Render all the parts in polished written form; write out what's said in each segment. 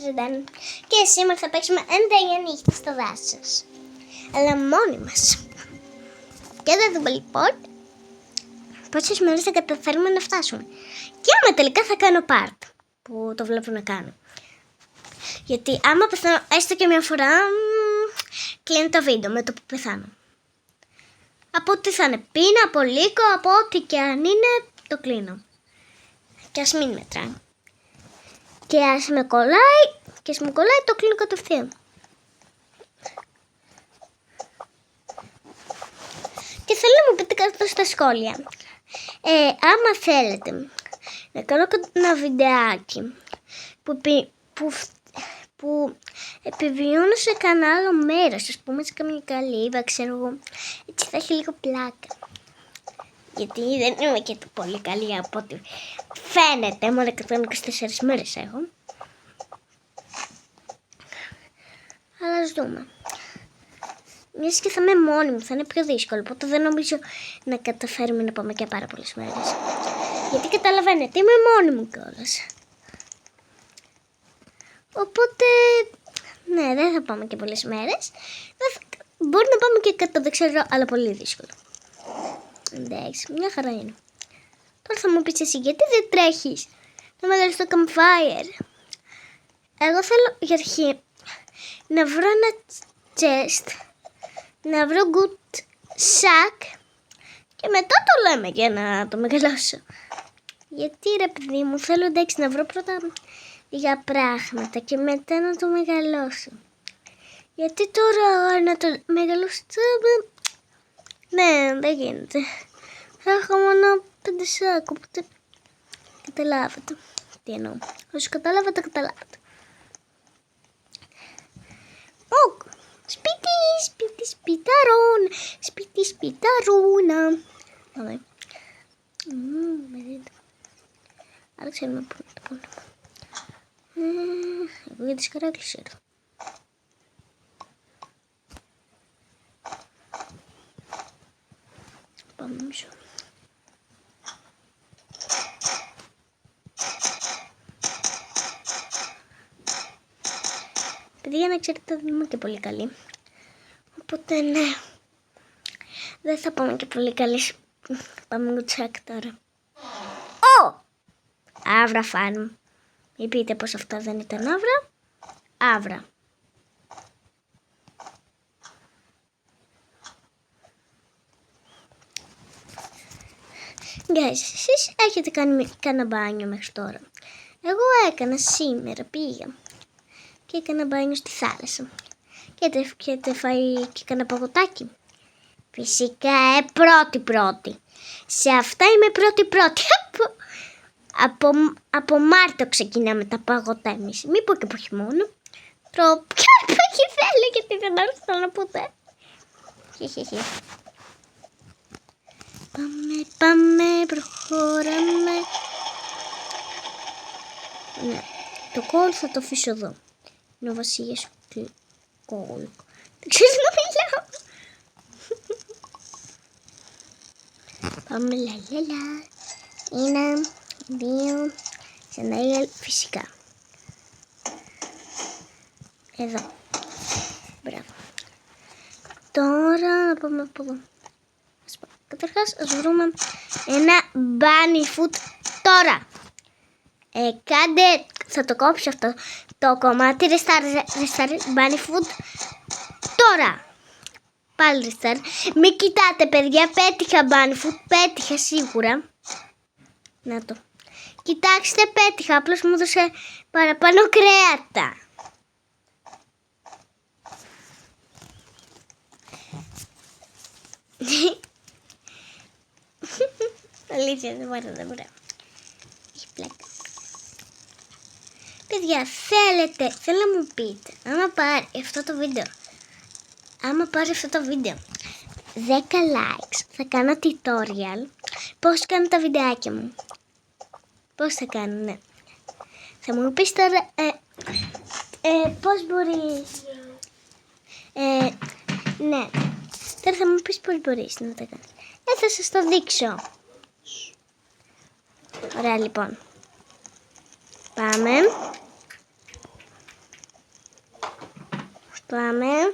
Ρεντάν και σήμερα θα παίξουμε ένα νύχτα στο δάσος. Αλλά μόνοι μας. Και θα δούμε λοιπόν πόσες μέρες θα καταφέρουμε να φτάσουμε. Και άμα τελικά θα κάνω part, που το βλέπω να κάνω. Γιατί άμα πεθάνω έστω και μια φορά, κλείνει το βίντεο με το που πεθάνω. Από ό,τι θα είναι πείνα, από λύκο, από ό,τι και αν είναι, το κλείνω. Και ας μην μετράει. Και ας με κολλάει, το κλείνω κατευθείαν. Και θέλω να μου πείτε κάτω στα σχόλια. Άμα θέλετε να κάνω ένα βιντεάκι που επιβιώνω σε κανένα άλλο μέρος, ας πούμε σε καμία καλύβα, ξέρω εγώ, έτσι θα έχει λίγο πλάκα. Γιατί δεν είμαι και πολύ καλή από ό,τι φαίνεται, μόνο 124 μέρες έχω. Αλλά ας δούμε. Μιας και θα είμαι μόνη μου, θα είναι πιο δύσκολο, οπότε δεν νομίζω να καταφέρουμε να πάμε και πάρα πολλές μέρες. Γιατί καταλαβαίνετε, είμαι μόνη μου κιόλας. Οπότε, ναι, δεν θα πάμε και πολλές μέρες. Μπορεί να πάμε και 100, δεν ξέρω, αλλά πολύ δύσκολο. Εντάξει, μια χαρά είναι. Τώρα θα μου πεις εσύ, γιατί δεν τρέχεις να μεγαλώσεις το campfire? Εγώ θέλω για αρχή να βρω ένα chest, να βρω good sack και μετά το λέμε για να το μεγαλώσω. Γιατί ρε παιδί μου, θέλω εντάξει να βρω πρώτα για πράγματα και μετά να το μεγαλώσω. Γιατί τώρα να το μεγαλώσω, ναι, δεν γίνεται. Θα έχω μόνο 5 σάκ, οπότε καταλάβατε τι εννοώ. Όσοι καταλάβατε, καταλάβατε. Σπίτι σπιταρούνα. Πάμε. Με δείτε. Άρα ξέρουμε πού είναι το πόλεμο. Εγώ για τις καράκλες ξέρω. Πάμε μισό. Παιδιά, να ξέρετε δεν είμαι και πολύ καλή. Οπότε ναι, δεν θα πάμε και πολύ καλή. Πάμε γκουτσάκ τώρα. Άβρα φάνου. Μην πείτε πως αυτό δεν ήταν άβρα. Άβρα. Guys, εσείς έχετε κάνει κανένα μπάνιο μέχρι τώρα? Εγώ έκανα σήμερα, πήγα και έκανα μπάνιο στη θάλασσα. Και έχετε φάει και κανένα παγωτάκι? Φυσικά, πρώτη. Σε αυτά είμαι πρώτη. Από Μάρτιο ξεκινάμε τα παγωτά εμείς. Μην πω και από χειμώνα. Τρώω ποιο εποχή θέλω, γιατί δεν άρθω ποτέ. Πάμε, προχωράμε. Ναι, το κόλ θα το αφήσω εδώ. Είναι ο βασιλιάς του κόλ. Δεν ξέρεις να μιλάω. Πάμε, λαλαλα. 1, 2, σε ένα φυσικά. Εδώ. Μπράβο. Τώρα να πάμε από εδώ. Καταρχάς ας βρούμε ένα bunny food τώρα. Κάντε, θα το κόψω αυτό το κομμάτι, restart bunny food τώρα. Πάλι restart. Μην κοιτάτε παιδιά, πέτυχα bunny food, πέτυχα σίγουρα. Να το. Κοιτάξτε, πέτυχα, απλώς μου έδωσε παραπάνω κρέατα. Αλήθεια, δεν μπορώ. Έχει πλάκα. Παιδιά, θέλω να μου πείτε, άμα πάρει αυτό το βίντεο 10 likes, θα κάνω tutorial πώς κάνω τα βιντεάκια μου. Πώς θα κάνω, ναι. Θα μου πεις τώρα πώς μπορείς. Ναι. Τώρα θα μου πεις πώς μπορείς να τα κάνεις. Θα σας το δείξω. Ωραία λοιπόν. Πάμε. Πάμε.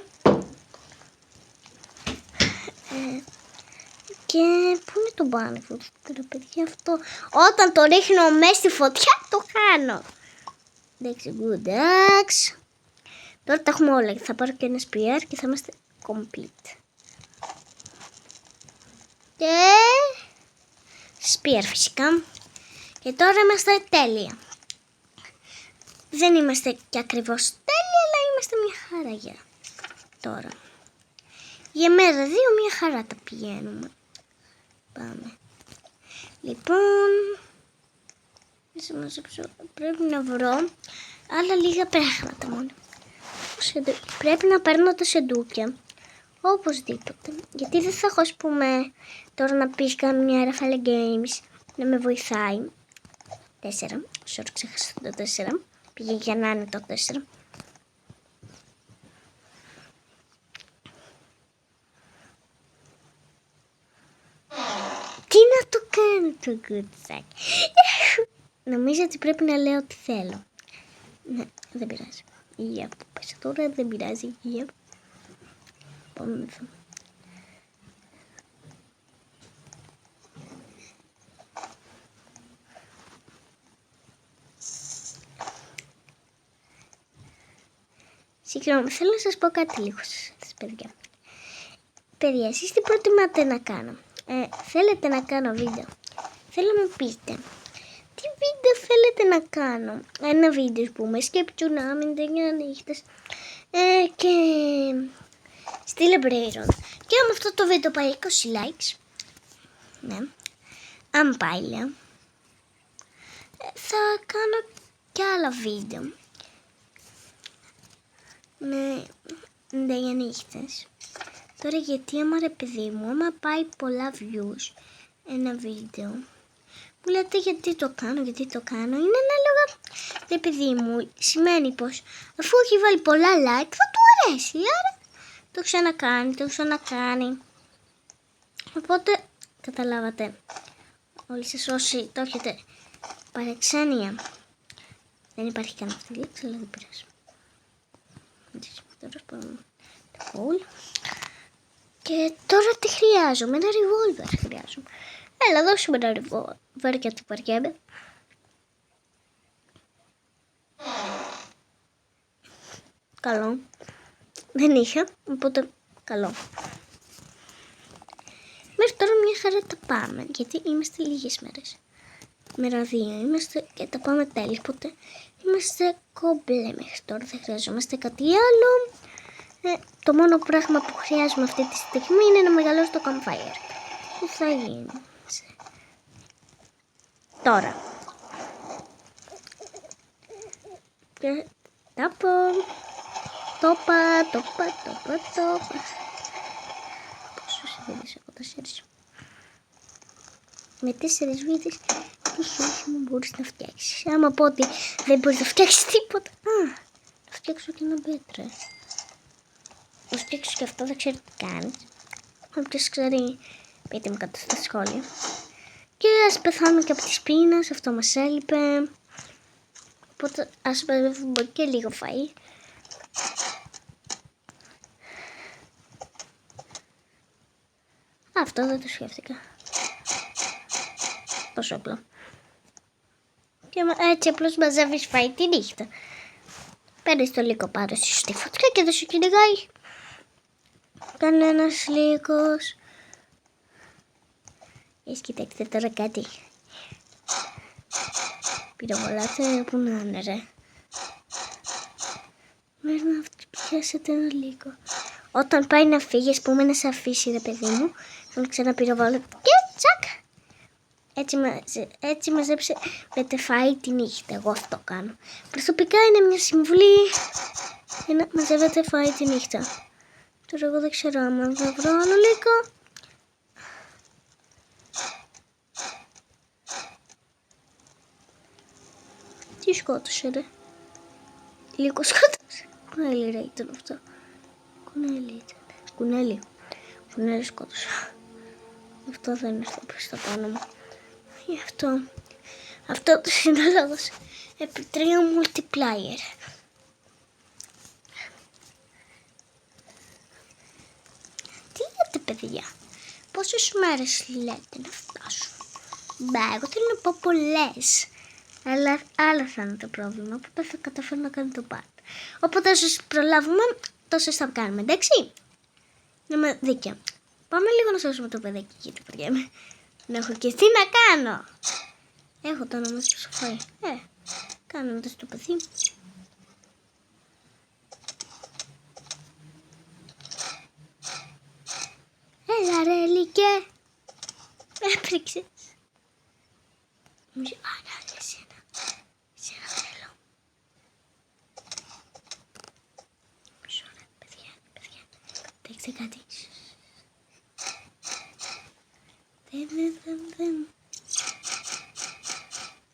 Και πού είναι το μπάνικο τώρα, παιδιά, αυτό? Όταν το ρίχνω μέσα στη φωτιά, το κάνω. Εντάξει, good, εντάξει. Τώρα τα έχουμε όλα. Θα πάρω και ένα PR και θα είμαστε complete. Και spear φυσικά. Και τώρα είμαστε τέλεια. Δεν είμαστε και ακριβώς τέλεια, αλλά είμαστε μια χαρά για τώρα. Για μέρα 2 μια χαρά τα πηγαίνουμε. Πάμε. Λοιπόν, πρέπει να βρω άλλα λίγα πράγματα μόνο. Πρέπει να παίρνω τα σεντούκια. Οπωσδήποτε. Γιατί δεν θα έχω, ας πούμε, τώρα να πεις καμιά Ραφάλε Games να με βοηθάει. 4. Sorry, ξέχασα το 4. Πήγε για να είναι το 4. Τι να το κάνω το κουτσάκι? Νομίζω ότι πρέπει να λέω ό,τι θέλω. Ναι, δεν πειράζει. Για που πέσα τώρα, δεν πειράζει. Για. Πάμε εδώ. Συγγνώμη, θέλω να σας πω κάτι λίγο σας, παιδιά. Παιδιά, εσείς τι προτιμάτε να κάνω? Θέλετε να κάνω βίντεο? Θέλω να μου πείτε. Τι βίντεο θέλετε να κάνω? Ένα βίντεο, ας πούμε, σκέψου να μην για νύχτες. Και στείλε Μπρέιρον. Και αν αυτό το βίντεο πάει 20 likes, ναι, αν πάει, λέω, θα κάνω και άλλα βίντεο. Ναι, για νύχτες. Τώρα γιατί άμα, ρε παιδί μου, άμα πάει πολλά views ένα βίντεο, μου λέτε γιατί το κάνω, είναι ανάλογα, ρε παιδί μου, σημαίνει πως αφού έχει βάλει πολλά like θα του αρέσει, άρα το ξανακάνει. Οπότε, καταλάβατε, όλοι σας όσοι το έχετε παρεξένεια, δεν υπάρχει καν αυτή η λέξη, αλλά δεν πειράζει. Τώρα πάμε το hole. Και τώρα τι χρειάζομαι? Ένα revolver χρειάζομαι. Έλα, δώσουμε ένα revolver και το παρκέμπε. Καλό. Δεν είχα, οπότε καλό. Μέχρι τώρα μια χαρά τα πάμε, γιατί είμαστε λίγες μέρες. Μέρα 2 είμαστε και τα πάμε τέλει, οπότε είμαστε κομπλέ μέχρι τώρα. Δεν χρειαζόμαστε κάτι άλλο. Το μόνο πράγμα που χρειάζομαι αυτή τη στιγμή είναι να μεγαλώσει το campfire. Τι θα γίνει τώρα? Και τα πω. Τόπα. Πόσους βίδες έχω? 4. Με 4 βίδες τι χέρι μου μπορείς να φτιάξεις? Άμα πω ότι δεν μπορείς να φτιάξεις τίποτα, θα φτιάξω και ένα πέτρα. Να φτιάξω και αυτό, δεν ξέρω τι κάνεις. Όποιος ξέρει, πείτε μου κάτω στα σχόλια. Και ας πεθάνουμε και από τις πείνας, αυτό μας έλειπε. Οπότε ας παιδεύουμε και λίγο φαΐ. Αυτό δεν το σκέφτηκα. Τόσο απλό. Και έτσι απλώς μαζεύεις φαΐ τη νύχτα. Παίρνεις το λύκο πάνω στη φωτιά και δεν σου κυνηγάει κανένας λύκος. Κοιτάξτε τώρα κάτι. Πυροβολάτε που να είναι, ρε. Μέχρι να πιάσετε ένα λύκο. Όταν πάει να φύγει, ας πούμε, να σε αφήσει, ρε παιδί μου, θα ξαναπυροβόλατε και τσακ. Έτσι μαζέψε φαΐ τη νύχτα. Εγώ αυτό κάνω. Προσωπικά είναι μια συμβουλή για να μαζεύετε φαΐ τη νύχτα. Τώρα εγώ δεν ξέρω άμα θα βρω άλλο λύκο. Τι σκότωσε, ρε? Λύκο σκότωσε. Κουνέλι, ρε, ήταν αυτό. Κουνέλι σκότωσα. Αυτό δεν είναι στο προς το πάνω μου. Γι' αυτό το συνολόγος επί 3 multiplier. παιδιά. Πόσες μέρες λέτε να φτάσουν? Εγώ θέλω να πω πολλές. Αλλά άλλο θα είναι το πρόβλημα. Οπότε θα καταφέρω να κάνω το part. Οπότε όσες προλάβουμε, τόσες θα κάνουμε. Εντάξει. Να είμαι δίκαια. Πάμε λίγο να σώσουμε το παιδάκι, γιατί βαριέμαι. Να έχω και τι να κάνω. Έχω το όνομα στο σοφάι. Κάνω το στο παιδί. Έλα ρε Λίκε. Έπρηξες. Νομίζω, ναι, εσένα θέλω. Μισό ρε, παιδιά. Δέξτε κάτι. Δεν.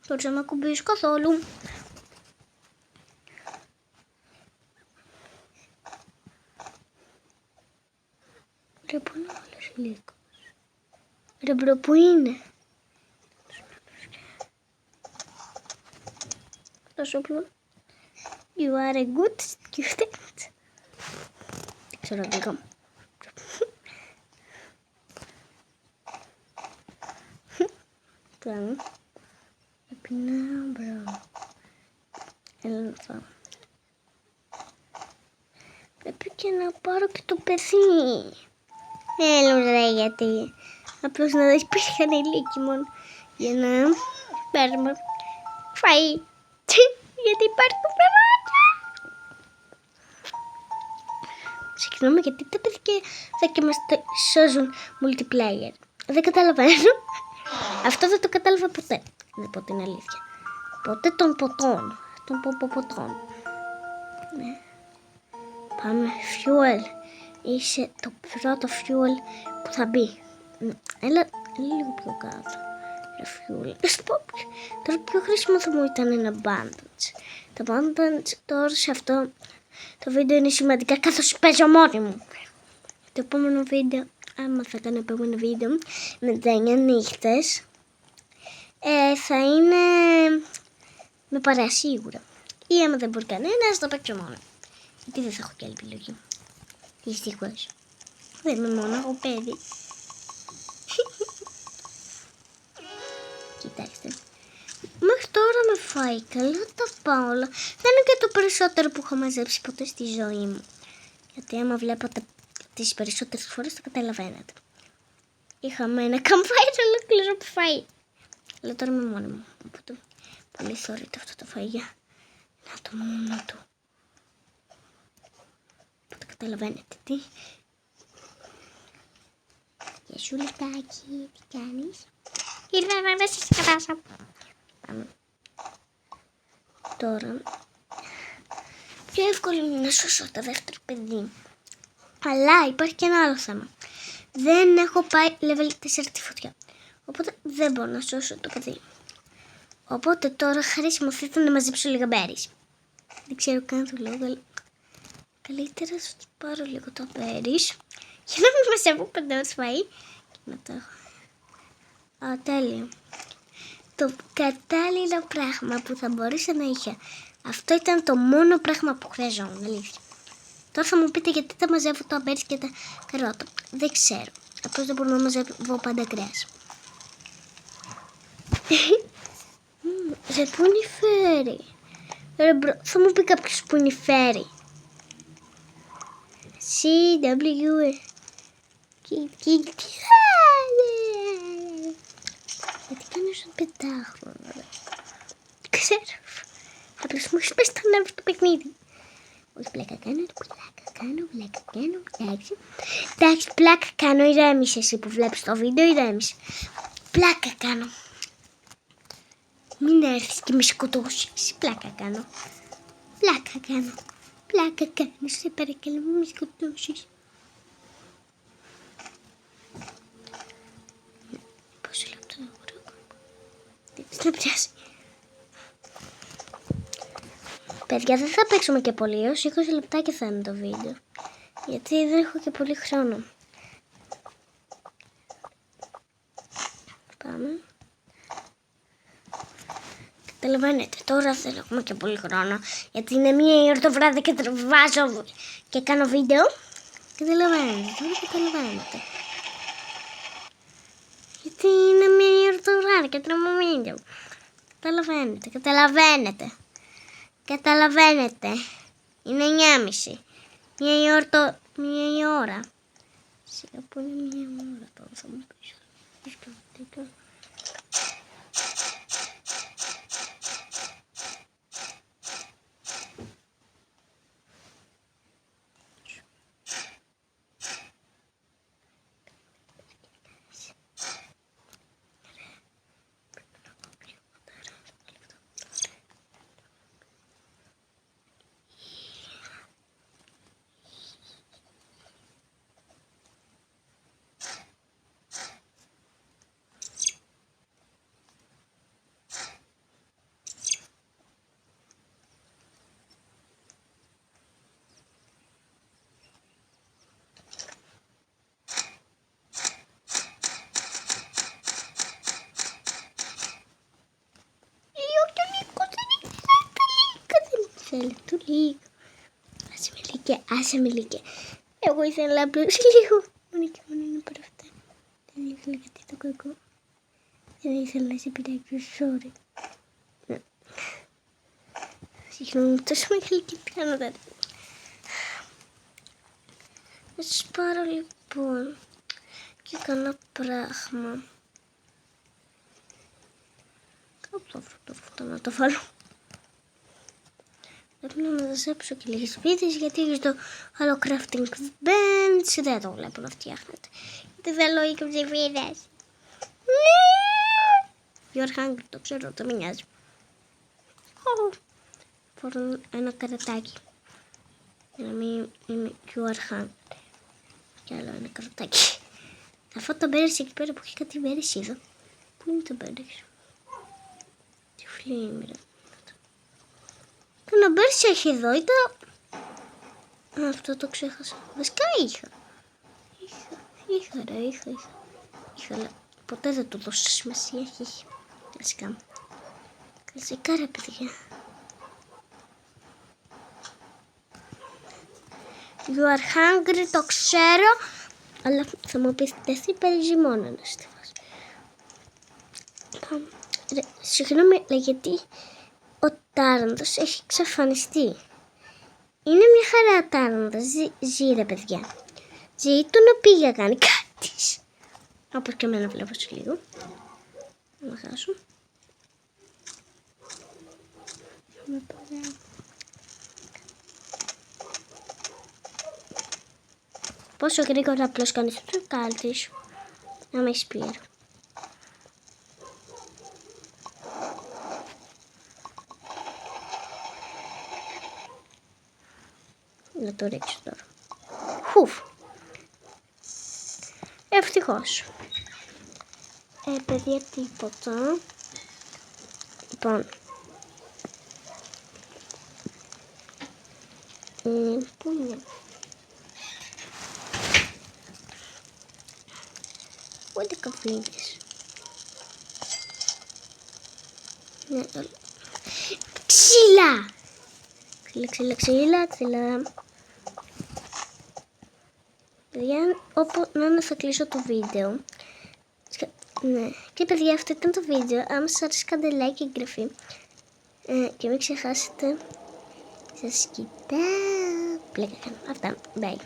Τώρα να κουμπίσεις καθόλου. Ρε, πού είναι ο άλλος Λίκος? Ρε μπρο, πού είναι? Τόσο πλούν. You are a good student. Δεν ξέρω αγγλικά. Τώρα, πρέπει να μπράβο. Έλα να φάω. Πρέπει και να πάρω και το παιδί. Έλα ρε, γιατί απλώς να δεις πήγαν οι Λύκοι μόνο για να παίρνουμε φαΐ. Γιατί υπάρχουν παιδάκια. Συγγνώμη, γιατί τα παιδιά θα και μας σώζουν multiplayer. Δεν καταλαβαίνω. Αυτό δεν το κατάλαβα ποτέ. Να πω την αλήθεια. Ποτέ των ποτών. Των ποτών. Ναι. Πάμε. Fuel. Είσαι το πρώτο fuel που θα μπει. Έλα λίγο πιο κάτω. Τώρα πιο χρήσιμο θα μου ήταν ένα bandage. Τα bandage τώρα σε αυτό το βίντεο είναι σημαντικά καθώς παίζω μόνη μου. Το επόμενο βίντεο, άμα θα κάνω επόμενο βίντεο με 9 νύχτες, θα είναι με παρέα σίγουρα. Ή άμα δεν μπορεί κανένας, το παίξω μόνο. Γιατί δεν θα έχω και άλλη επιλογή. Δυστυχώς. Δεν είμαι μόνο εγώ παιδί. Κοιτάξτε. Μέχρι τώρα με φάει καλά τα πάω όλα. Δεν είναι και το περισσότερο που έχω μαζέψει ποτέ στη ζωή μου. Γιατί άμα βλέπατε τις περισσότερες φορές το καταλαβαίνετε. Είχαμε ένα campfire ολόκληρο που φάει. Αλλά τώρα είμαι μόνη μου. Οπότε πολύ θόρυβο αυτό το φαγιά. Να το μόνο του. Οπότε καταλαβαίνετε τι. Γεια σου Λυκάκι, τι κάνεις? Ήρθα να σε σκατάσα. Πάμε. Τώρα, πιο εύκολο είναι να σώσω το δεύτερο παιδί. Αλλά υπάρχει και ένα άλλο θέμα. Δεν έχω πάει level 4 τη φωτιά. Οπότε δεν μπορώ να σώσω το παιδί. Οπότε τώρα χρήσιμο θα ήταν να μαζέψω λίγα berries. Δεν ξέρω καν το λόγο, αλλά καλύτερα θα τους πάρω λίγο τα berries. Για να μην μαζεύω παντός φαΐ. Και να το έχω. Τέλειο. Το κατάλληλο πράγμα που θα μπορούσα να είχε. Αυτό ήταν το μόνο πράγμα που χρειαζόμουν, αλήθεια. Τώρα θα μου πείτε γιατί τα μαζεύω τα berries και τα καρότα. Δεν ξέρω. Απλώς δεν μπορώ να μαζεύω πάντα κρέας. Σε πού είναι η φέρη? Θα μου πει κάποιος που είναι η φέρη. CW. Τι γιατί κάνεις ένα πεντάχρονο? Ξέρω. Απλώς μου είπες το νεύρο του παιχνίδι. Όχι πλάκα κάνω, εντάξει. Εντάξει, πλάκα κάνω, ηρέμησε εσύ που βλέπεις το βίντεο, ηρέμησε. Πλάκα κάνω. Μην έρθεις και με σκοτώσεις, πλάκα κάνω. Πλάκα κάνω, σε παρακαλώ μην με σκοτώσεις. Πόσο λεπτό έχω? Δεν πιάσει. Παιδιά, δεν θα παίξουμε και πολύ, ως 20 λεπτάκια θα είναι το βίντεο. Γιατί δεν έχω και πολύ χρόνο. Πάμε. Καταλαβαίνετε, τώρα δεν έχουμε και πολύ χρόνο. Γιατί είναι 1 ώρα το βράδυ και βάζω και κάνω βίντεο. Καταλαβαίνετε, τώρα καταλαβαίνετε. Γιατί είναι μία η ώρα το βράδυ και τρώμε βίντεο. Καταλαβαίνετε. Είναι 9:30. Μία η ώρα. Σιγά που είναι μία η ώρα τώρα θα μου πεις. Του λίγο. Άσε με λίγε. Εγώ ήθελα απλώς λίγο. Μόνο και μόνο είναι πάρα αυτά. Δεν ήθελα κάτι το κακό. Δεν ήθελα να σε πειράξω, sorry. Συγγνώμη, τόσο μεγάλη και πιάνω τα. Να σας πάρω λοιπόν και κανένα πράγμα. Κάπου θα βρω το φωτό να το βάλω. Πρέπει να μαζέψω και λίγες βίδες γιατί έχει το άλλο crafting bench. Δεν το βλέπω να φτιάχνεται. Γιατί θέλω 20 βίδες. You're hungry, το ξέρω, το με νοιάζει. Φορώ ένα καρατάκι. Για να μην είμαι you're hungry. Και άλλο ένα καρατάκι. Θα φάω το μπέρες εκεί πέρα που έχει κάτι μπέρες εδώ. Πού είναι το μπέρες? Τι φλήμμυρα. Το μπέρες έχει εδώ, ήταν... Αυτό το ξέχασα. Βασικά είχα, αλλά ποτέ δεν του δώσα σημασία. Έχει. Κλασικά ρε παιδιά. You are hungry, το ξέρω, αλλά θα μου πεις εσύ παίζει μόνο να στη φάση. Συγγνώμη, γιατί ο τάραντος έχει εξαφανιστεί. Είναι μια χαρά τάραντος, ζει ρε παιδιά. Ζει, του να πήγε να κάνει κάτι. Όπως και εμένα βλέπω σε λίγο. Να χάσω. Πόσο γρήγορα απλώς κάνεις το κάλτι σου. Να με σπείρω. Να το ρίξω τώρα. Χουφ. Ευτυχώς. Παιδιά, τίποτα. Λοιπόν. Πού είναι? 11 βίδες. Ξύλα! Ξύλα. Παιδιά, όπου να θα κλείσω το βίντεο. Ναι. Και παιδιά, αυτό ήταν το βίντεο. Αν σας άρεσε, κάντε like και εγγραφή. Και μην ξεχάσετε. Σας κοιτάω. Πλέον. Αυτά. Bye.